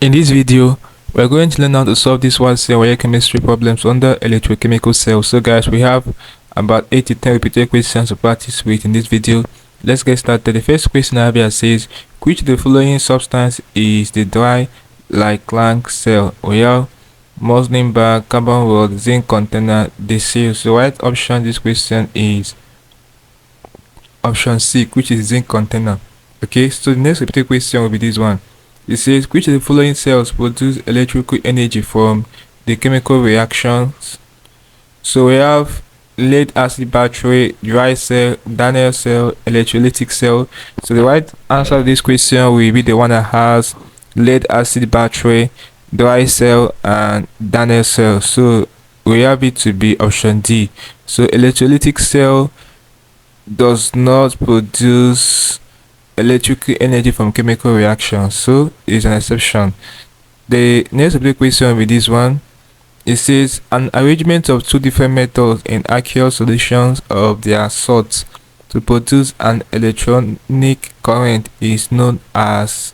In this video, we're going to learn how to solve this WASSCE wire chemistry problems under electrochemical cells. So guys, we have about 8 to 10 repeated questions to practice with in this video. Let's get started. The first question I have here says, which of the following substance is the dry like cell? We have muslin bag, carbon rod, zinc container, the seal. So right option this question is option C, which is zinc container. Okay, so the next repeated question will be this one. It says, which of the following cells produce electrical energy from the chemical reactions? So we have lead acid battery, dry cell, Daniel cell, electrolytic cell. So the right answer to this question will be the one that has lead acid battery, dry cell, and Daniel cell. So we have it to be option D. So electrolytic cell does not produce electrical energy from chemical reactions, so it's an exception. The next question with this one, it says an arrangement of two different metals in aqueous solutions of their salts to produce an electronic current is known as.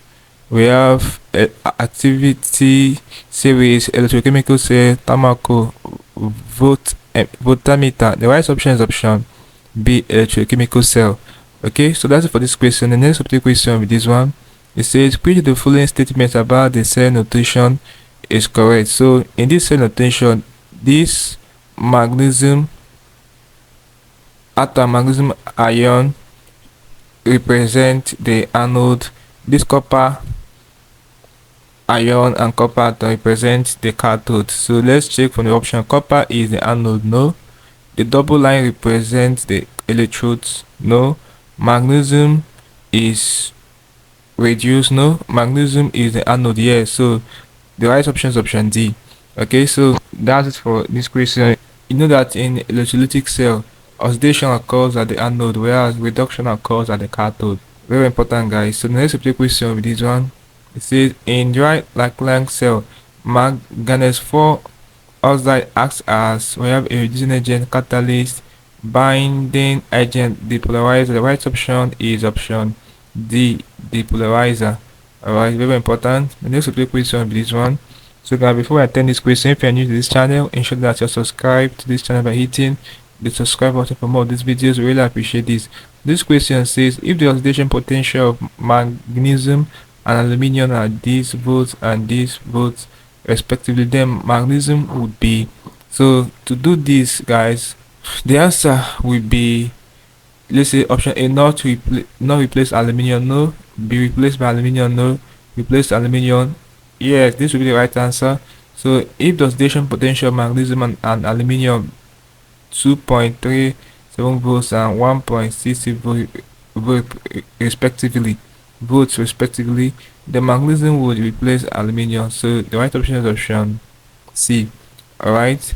We have activity series, electrochemical cell, thermocool, voltmeter. The right option is option B, electrochemical cell. Okay, so that's it for this question. The next question with this one, it says which of the following statements about the cell notation is correct? So in this cell notation, this magnesium atom, magnesium ion, represent the anode. This copper ion and copper atom represent the cathode. So let's check from the option. Copper is the anode, no. The double line represents the electrodes, no. Magnesium is reduced, no. Magnesium is the anode, yes. So the right option is option D. Okay, so that's it for this question. You know that in electrolytic cell, oxidation occurs at the anode, whereas reduction occurs at the cathode. Very important, guys. So the next question with this one, it says in dry like cell, manganese 4 oxide acts as we have a reducing agent, catalyst, binding agent, depolarizer. The right option is option D, depolarizer. Alright, very important. The next question will be this one. So guys, before I attend this question, if you are new to this channel, ensure that you're subscribed to this channel by hitting the subscribe button for more of these videos. We really appreciate this. This question says, if the oxidation potential of magnesium and aluminium are these volts and these volts respectively, then magnesium would be. So to do this, guys, the answer will be, let's say option A, not replace aluminium, no. Be replaced by aluminium, no. Replace aluminium, yes, this will be the right answer. So if the oxidation potential of magnesium and aluminium 2.37 volts and 1.60 volts respectively, the magnesium would replace aluminium. So the right option is option C. Alright,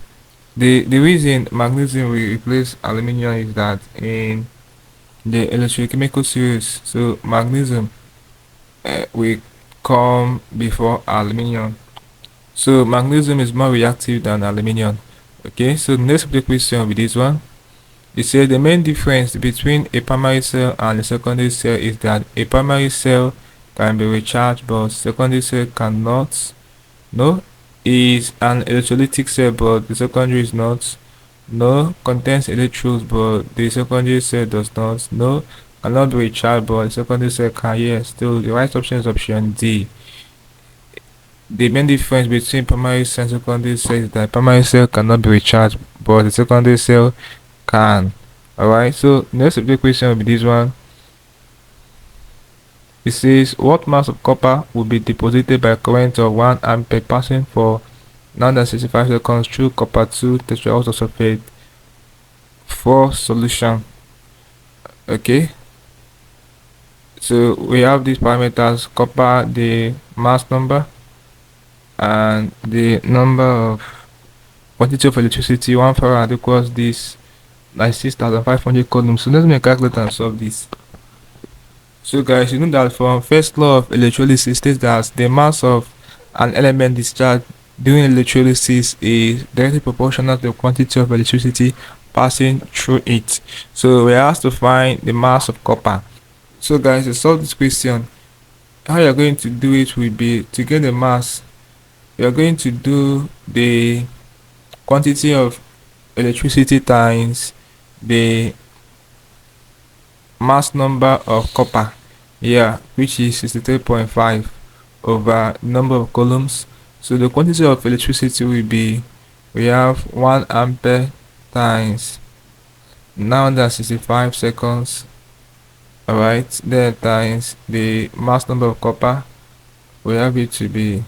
the reason magnesium will replace aluminium is that in the electrochemical series, so magnesium will come before aluminium. So magnesium is more reactive than aluminium. Okay, so the next question will be this one. It says the main difference between a primary cell and a secondary cell is that a primary cell can be recharged but secondary cell cannot. No. Is an electrolytic cell but the secondary is not. No. Contains electrodes but the secondary cell does not. No. Cannot be recharged but the secondary cell can. Yes, still the right option is option D. The main difference between primary cell and secondary cell is that primary cell cannot be recharged but the secondary cell can. Alright, so next question will be this one. It says what mass of copper will be deposited by a current of 1 ampere passing for 965 seconds through copper 2 tetraoxosulfate 4 solution. Okay, so we have these parameters: copper, the mass number, and the number of quantity of electricity. 1 farad equals this 96,500 coulombs. So let's make a calculator and solve this. So guys, you know that from first law of electrolysis states that the mass of an element discharged during electrolysis is directly proportional to the quantity of electricity passing through it. So we are asked to find the mass of copper. So guys, to solve this question, how you're going to do it will be to get the mass. You're going to do the quantity of electricity times the mass number of copper here, which is 63.5 over number of columns. So the quantity of electricity will be, we have 1 ampere times 965 seconds, alright, then times the mass number of copper, we have it to be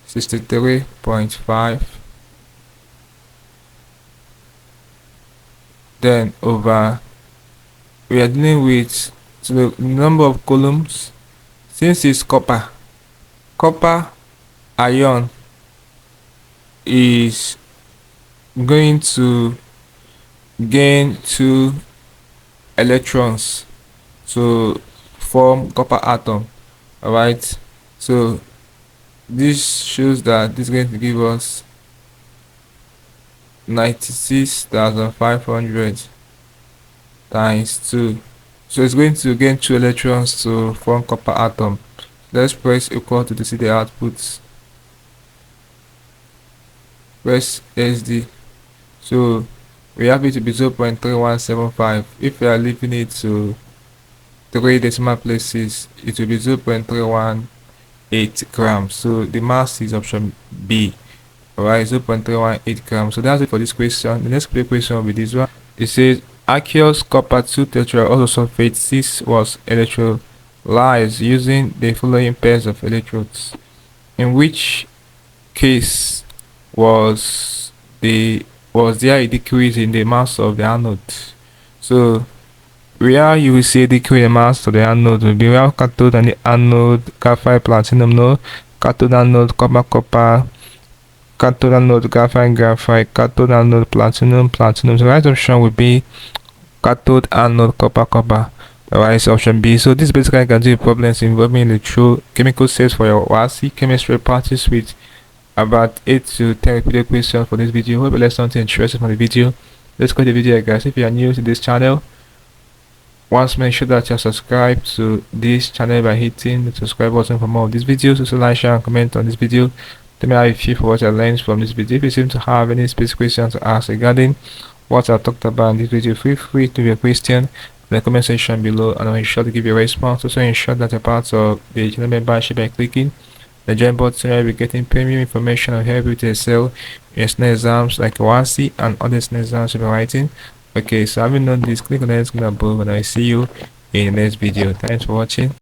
63.5, then over, we are dealing with the number of columns. Since it's copper ion is going to gain 2 electrons to form copper atom. Alright, so this shows that this is going to give us 96,500 times 2. So it's going to gain 2 electrons to form copper atom. Let's press equal to see the outputs. Press SD. So we have it to be 0.3175. If we are leaving it to 3 decimal places, it will be 0.318 grams. So the mass is option B. Alright, 0.318 grams. So that's it for this question. The next question will be this one. It says aqueous copper 2 tetra sulfate 6 was electrolyzed using the following pairs of electrodes. In which case was there a decrease in the mass of the anode? So where you will see a decrease in the mass of the anode will be where cathode and the anode graphite platinum, no, cathode anode copper, cathode anode graphite, cathode anode platinum. So the right option would be cathode anode copper. Alright, so option B. So this basically can do problems involving electrochemical cells for your WASSCE chemistry practice with about 8 to 10 repeated questions for this video. Hope you learned something interesting from the video. Let's go to the video, guys. If you are new to this channel, once make sure that you're subscribed to this channel by hitting the subscribe button for more of these videos. Also like, share and comment on this video. Tell me how you feel for what I learned from this video. If you seem to have any specific questions to ask regarding what I talked about in this video, feel free to leave a question in the comment section below, and I'll ensure to give you a response. Also ensure that you're part of the channel membership by clicking the join button. You'll be getting premium information on help you to excel in exams like WASSCE and other exams you'll be writing. Okay, so having done this, click on the next link above and I'll see you in the next video. Thanks for watching.